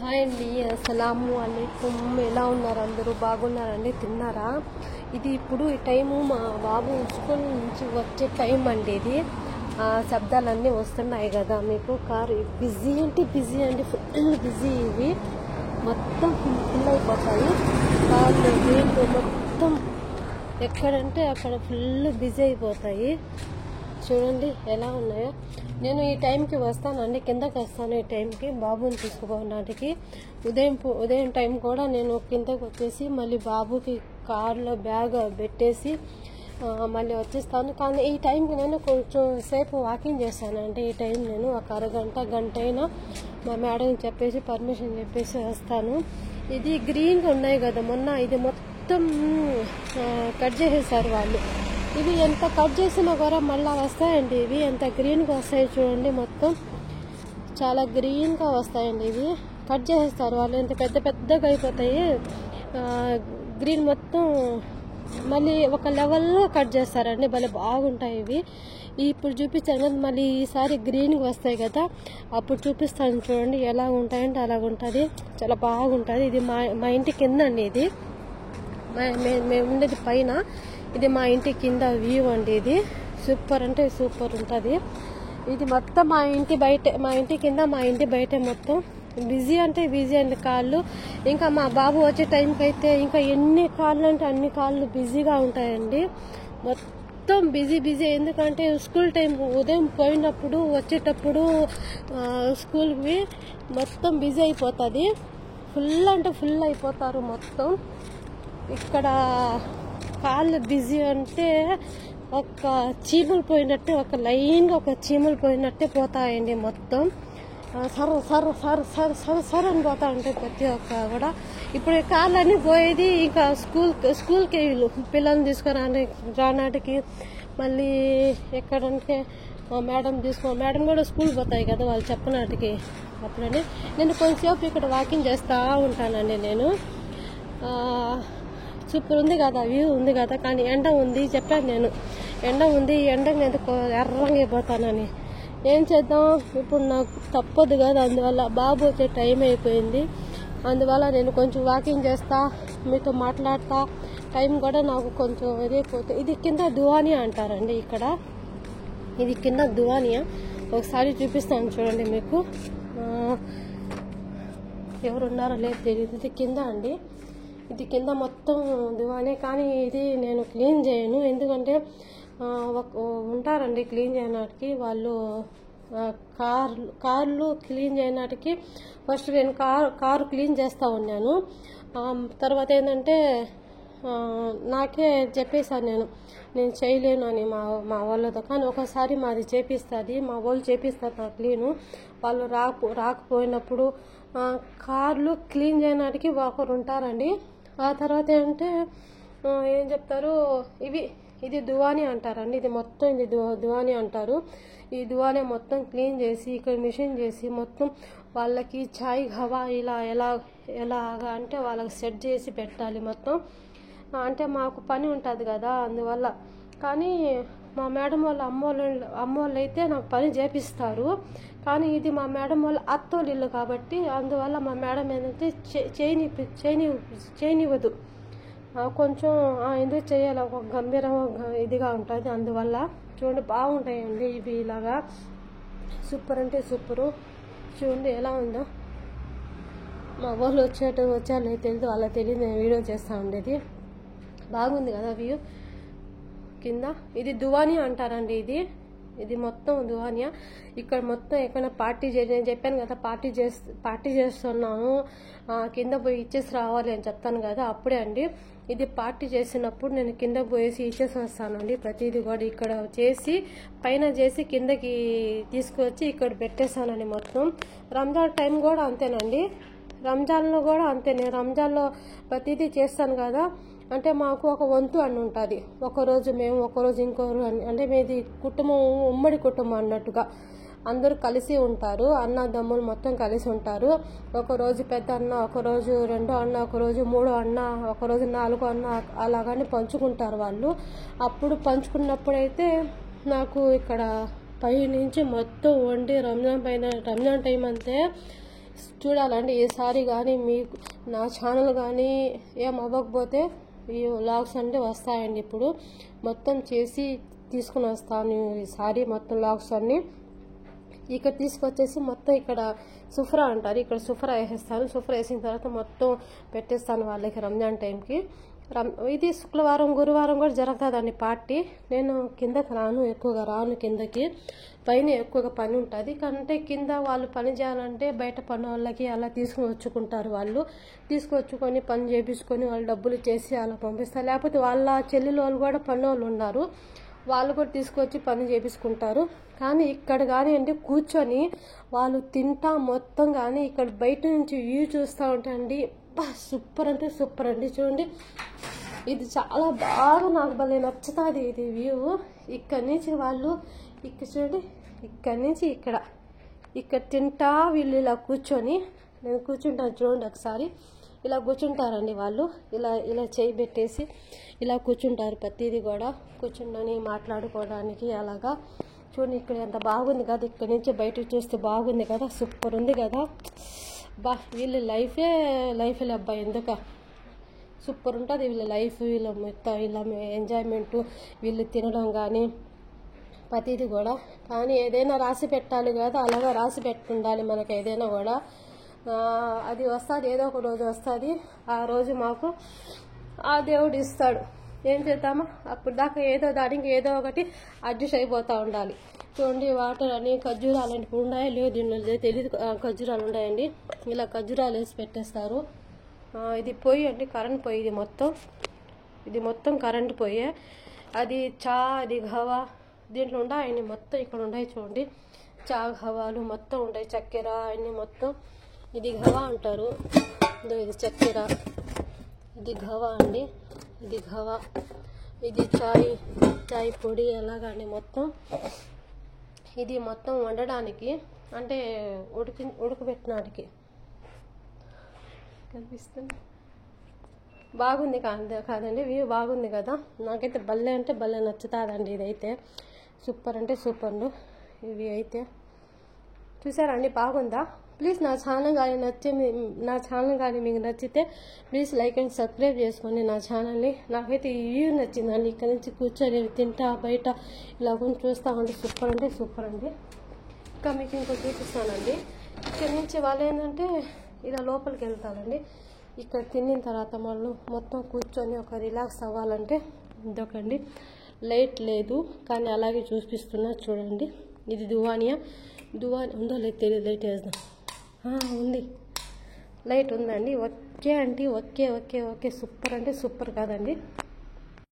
Hi అండి, అస్సలాము అలైకుం. ఎలా ఉన్నారు? అందరూ బాగున్నారండి? తిన్నారా? ఇది ఇప్పుడు ఈ టైము మా బాబు స్కూల్ నుంచి వచ్చే టైం అండి. ఇది శబ్దాలన్నీ వస్తున్నాయి కదా మీకు. కారు బిజీ అంటే ఫుల్ బిజీ. ఇవి మొత్తం ఫుల్ అయిపోతాయి. కార్లు వీళ్ళు మొత్తం ఎక్కడంటే అక్కడ ఫుల్ బిజీ అయిపోతాయి. చూడండి ఎలా ఉన్నాయో. నేను ఈ టైంకి వస్తానండి, కిందకి వస్తాను ఈ టైంకి బాబుని తీసుకుపోవడానికి. ఉదయం టైం కూడా నేను కిందకి వచ్చేసి మళ్ళీ బాబుకి కార్లో బ్యాగ్ పెట్టేసి మళ్ళీ వచ్చేస్తాను. కానీ ఈ టైంకి నేను కొంచెం సేపు వాకింగ్ చేస్తానండి. ఈ టైం నేను ఒక గంట అయినా మా మేడం చెప్పేసి పర్మిషన్ చెప్పేసి వస్తాను. ఇది గ్రీన్గా ఉన్నాయి కదా, మొన్న ఇది మొత్తం కట్ చేసేసారు వాళ్ళు. ఇవి ఎంత కట్ చేసినా కూడా మళ్ళీ వస్తాయండి. ఇవి ఎంత గ్రీన్గా వస్తాయి చూడండి, మొత్తం చాలా గ్రీన్గా వస్తాయండి. ఇవి కట్ చేసేస్తారు వాళ్ళు, ఎంత పెద్దగా అయిపోతాయి. గ్రీన్ మొత్తం మళ్ళీ ఒక లెవెల్లో కట్ చేస్తారండి, భలే బాగుంటాయి ఇవి. ఇప్పుడు చూపించాను కదా, మళ్ళీ ఈసారి గ్రీన్గా వస్తాయి కదా, అప్పుడు చూపిస్తాను చూడండి ఎలా ఉంటాయంటే అలాగుంటుంది. చాలా బాగుంటుంది. ఇది మా ఇంటి కింద అండి. ఇది మేము ఉండేది పైన, ఇది మా ఇంటి కింద వ్యూ అండి. ఇది సూపర్ అంటే సూపర్ ఉంటుంది. ఇది మొత్తం మా ఇంటి కింద మా ఇంటి బయట మొత్తం బిజీ అంటే బిజీ అండి. కాళ్ళు ఇంకా మా బాబు వచ్చే టైంకి అయితే ఇంకా ఎన్ని కాళ్ళు అంటే అన్ని కాళ్ళు బిజీగా ఉంటాయండి. మొత్తం బిజీ. ఎందుకంటే స్కూల్ టైం ఉదయం పోయినప్పుడు వచ్చేటప్పుడు స్కూల్కి మొత్తం బిజీ అయిపోతుంది. ఫుల్ అంటే ఫుల్ అయిపోతారు మొత్తం. ఇక్కడ కాళ్ళు బిజీ అంటే ఒక చీమలు పోయినట్టే, ఒక లైన్గా ఒక చీమలు పోయినట్టే పోతాయండి మొత్తం. సర్ అని పోతా ఉంటాయి ప్రతి ఒక్క కూడా. ఇప్పుడు కాళ్ళన్నీ పోయేది ఇంకా స్కూల్కి పిల్లల్ని రానాటికి మళ్ళీ ఎక్కడంటే మేడం కూడా స్కూల్ పోతాయి కదా వాళ్ళు చెప్పనాటికి. అప్పుడని నేను కొంచెంసేపు ఇక్కడ వాకింగ్ చేస్తూ ఉంటానండి. నేను సూపర్ ఉంది కదా, వ్యూ ఉంది కదా. కానీ ఎండ ఉంది, చెప్పాను నేను ఎండ ఉంది. ఈ ఎండకు నేను ఎర్రంగా అయిపోతానని. ఏం చేద్దాం, ఇప్పుడు నాకు తప్పదు కదా. అందువల్ల బాబు వచ్చే టైం అయిపోయింది. అందువల్ల నేను కొంచెం వాకింగ్ చేస్తా, మీతో మాట్లాడతా. టైం కూడా నాకు కొంచెం ఇదైపోతుంది. ఇది కింద దువానియా అంటారండి ఇక్కడ. ఇది కింద దువానియా. ఒకసారి చూపిస్తాను చూడండి మీకు. ఎవరున్నారో లేదు తెలియదు. ఇది కింద అండి. ఇది కింద మొత్తం దువానే. కానీ ఇది నేను క్లీన్ చేయను, ఎందుకంటే ఉంటారండి క్లీన్ చేయడానికి వాళ్ళు. కార్లు క్లీన్ చేయడానికి ఫస్ట్ నేను కారు క్లీన్ చేస్తూ ఉన్నాను. తర్వాత ఏంటంటే నాకే చెప్పేశాను నేను చేయలేను అని మా వాళ్ళతో. కానీ ఒకసారి మాది చేపిస్తుంది, మా వాళ్ళు చేపిస్తారు నా క్లీను. వాళ్ళు రాకపోయినప్పుడు కార్లు క్లీన్ చేయడానికి ఒకరు ఉంటారండి. ఆ తర్వాత ఏంటంటే ఏం చెప్తారు, ఇది దువాని అంటారండి. ఇది మొత్తం ఇది దువాని అంటారు. ఈ దువాని మొత్తం క్లీన్ చేసి ఇక్కడ మిషన్ చేసి మొత్తం వాళ్ళకి చాయ్ హవా ఎలాగా అంటే వాళ్ళకి సెట్ చేసి పెట్టాలి మొత్తం. అంటే మాకు పని ఉంటుంది కదా, అందువల్ల. కానీ మా మేడం వాళ్ళ అమ్మోళ్ళు అయితే నాకు పని చేపిస్తారు. కానీ ఇది మా మేడం వాళ్ళ అత్తోళ్ళ ఇల్లు కాబట్టి అందువల్ల మా మేడం ఏంటంటే చేయనివ్వదు. కొంచెం ఎందుకు చేయాలి, ఒక గంభీరం ఇదిగా ఉంటుంది. అందువల్ల చూడండి బాగుంటాయండి ఇవి ఇలాగా. సూపర్ అంటే సూపరు. చూడండి ఎలా ఉందో. మా వాళ్ళు వచ్చారు తెలియదు, వాళ్ళ తెలియదు, నేను వీడియో చేస్తూ ఉండేది. బాగుంది కదా వ్యూ కింద. ఇది దువానియా అంటారండి. ఇది మొత్తం దువానియా. ఇక్కడ మొత్తం ఎక్కడ పార్టీ నేను చెప్పాను కదా, పార్టీ చేస్తున్నాను, కింద పోయి ఇచ్చేసి రావాలి అని చెప్తాను కదా, అప్పుడే అండి. ఇది పార్టీ చేసినప్పుడు నేను కింద పోయేసి ఇచ్చేసి వస్తానండి. ప్రతిదీ కూడా ఇక్కడ చేసి పైన చేసి కిందకి తీసుకొచ్చి ఇక్కడ పెట్టేస్తానండి మొత్తం. రంజాన్ టైం కూడా అంతేనండి. రంజాన్లో కూడా అంతే. నేను రంజాన్లో ప్రతిదీ చేస్తాను కదా, అంటే మాకు ఒక వంతు అని ఉంటుంది. ఒకరోజు మేము, ఒకరోజు ఇంకోరు అని. అంటే మీది కుటుంబం ఉమ్మడి కుటుంబం అన్నట్టుగా అందరూ కలిసి ఉంటారు. అన్నదమ్ములు మొత్తం కలిసి ఉంటారు. ఒకరోజు పెద్ద అన్న, ఒకరోజు రెండో అన్న, ఒకరోజు మూడో అన్న, ఒకరోజు 4 అన్న, అలాగని పంచుకుంటారు వాళ్ళు. అప్పుడు పంచుకున్నప్పుడైతే నాకు ఇక్కడ పై నుంచి మొత్తం వండి రంజాన్ టైం అంతే చూడాలంటే ఈసారి కానీ మీకు నా ఛానల్ కానీ ఏం అవ్వకపోతే ఈ వ్లాగ్స్ అంటే వస్తాయండి. ఇప్పుడు మొత్తం చేసి తీసుకుని వస్తాను ఈసారి మొత్తం వ్లాగ్స్ అన్నీ. ఇక్కడ తీసుకొచ్చేసి మొత్తం ఇక్కడ సుఫ్రా అంటారు, ఇక్కడ సుఫ్రా వేసేస్తాను. సుఫ్రా వేసిన తర్వాత మొత్తం పెట్టేస్తాను వాళ్ళకి రంజాన్ టైంకి. ఇది శుక్రవారం గురువారం కూడా జరుగుతుందండి పార్టీ. నేను కిందకి ఎక్కువగా రాను కిందకి, పైన ఎక్కువగా పని ఉంటుంది. కంటే కింద వాళ్ళు పని చేయాలంటే బయట పని వాళ్ళకి అలా తీసుకుని వచ్చుకుంటారు. వాళ్ళు తీసుకొచ్చుకొని పని చేయించుకొని వాళ్ళు డబ్బులు చేసి అలా పంపిస్తారు. లేకపోతే వాళ్ళ చెల్లెలు వాళ్ళు కూడా పని వాళ్ళు ఉన్నారు, వాళ్ళు కూడా తీసుకొచ్చి పని చేయించుకుంటారు. కానీ ఇక్కడ కానీ అంటే కూర్చొని వాళ్ళు తింటా మొత్తం కానీ ఇక్కడ బయట నుంచి వ్యూ చూస్తూ ఉంటాయండి. సూపర్ అంటే సూపర్ అండి. చూడండి, ఇది చాలా బాగా నాకు భలే నచ్చుతుంది ఇది వ్యూ. ఇక్కడి నుంచి వాళ్ళు ఇక్కడ చూడండి, ఇక్కడి నుంచి ఇక్కడ తింటా వీళ్ళు ఇలా కూర్చొని, నేను కూర్చుంటాను చూడండి ఒకసారి, ఇలా కూర్చుంటారండి వాళ్ళు. ఇలా చేయి పెట్టేసి ఇలా కూర్చుంటారు. ప్రతిదీ కూడా కూర్చుండని మాట్లాడుకోవడానికి అలాగా. చూడండి ఇక్కడ ఎంత బాగుంది కదా, ఇక్కడ నుంచి బయటకు చూస్తే బాగుంది కదా, సూపర్ ఉంది కదా. వీళ్ళ లైఫే అబ్బాయి ఎందుక సూపర్ ఉంటుంది వీళ్ళ లైఫ్. వీళ్ళ మొత్తం వీళ్ళ ఎంజాయ్మెంటు, వీళ్ళు తినడం కానీ ప్రతిదీ కూడా. కానీ ఏదైనా రాసి పెట్టాలి కదా, అలాగా రాసి పెట్టుండాలి మనకి ఏదైనా కూడా. అది వస్తుంది, ఏదో ఒక రోజు వస్తుంది. ఆ రోజు మాకు ఆ దేవుడు ఇస్తాడు. ఏం చేద్దామా, అప్పుడు దాకా ఏదో దానికి ఏదో ఒకటి అడ్జస్ట్ అయిపోతూ ఉండాలి. చూడండి వాటర్ అని ఖర్జూరాలు అంటే ఉన్నాయో లేవు దీనిలో తెలియదు. ఖర్జూరాలు ఉన్నాయండి, ఇలా ఖర్జూరాలు వేసి పెట్టేస్తారు. ఇది పొయ్యి అండి, కరెంట్ పొయ్యి. ఇది మొత్తం కరెంట్ పొయ్యే. అది చా, అది గవా దీంట్లో ఉన్నాయండి మొత్తం. ఇక్కడ ఉన్నాయి చూడండి, చా గవాలు మొత్తం ఉంటాయి, చక్కెర అన్నీ మొత్తం. ఇది గవా అంటారు, ఇది చక్కెర, ఇది గవా అండి, ఇది గవా, ఇది చాయ్ పొడి ఎలాగండి మొత్తం. ఇది మొత్తం వండడానికి అంటే ఉడకబెట్టడానికి కనిపిస్తుంది. బాగుంది కాదండి వ్యూ, బాగుంది కదా. నాకైతే భలే అంటే భలే నచ్చుతుందండి ఇదైతే. సూపర్ అంటే సూపర్ ఇవి అయితే. చూసారండి బాగుందా? ప్లీజ్ నా ఛానల్ కానీ మీకు నచ్చితే ప్లీజ్ లైక్ అండ్ సబ్స్క్రైబ్ చేసుకోండి నా ఛానల్ని. నాకైతే ఈ వ్యూ నచ్చిందండి. ఇక్కడ నుంచి కూర్చొని తింటా బయట ఇలా కొంచెం చూస్తూ ఉంటే సూపర్ అంటే సూపర్ అండి. ఇంకా మీకు ఇంకో చూపిస్తానండి. ఇక్కడ నుంచి వాళ్ళు ఏంటంటే ఇలా లోపలికి వెళ్తారండి. ఇక్కడ తిన్న తర్వాత వాళ్ళు మొత్తం కూర్చొని ఒక రిలాక్స్ అవ్వాలంటే ఇదొకండి. లైట్ లేదు కానీ అలాగే చూపిస్తున్నా చూడండి. ఇది దువాని ఉందో లేదు తెలియదు. లైట్ వేద్దాం, ఉంది, లైట్ ఉందండి. ఓకే అంటే ఓకే సూపర్ అంటే సూపర్ కాదండి.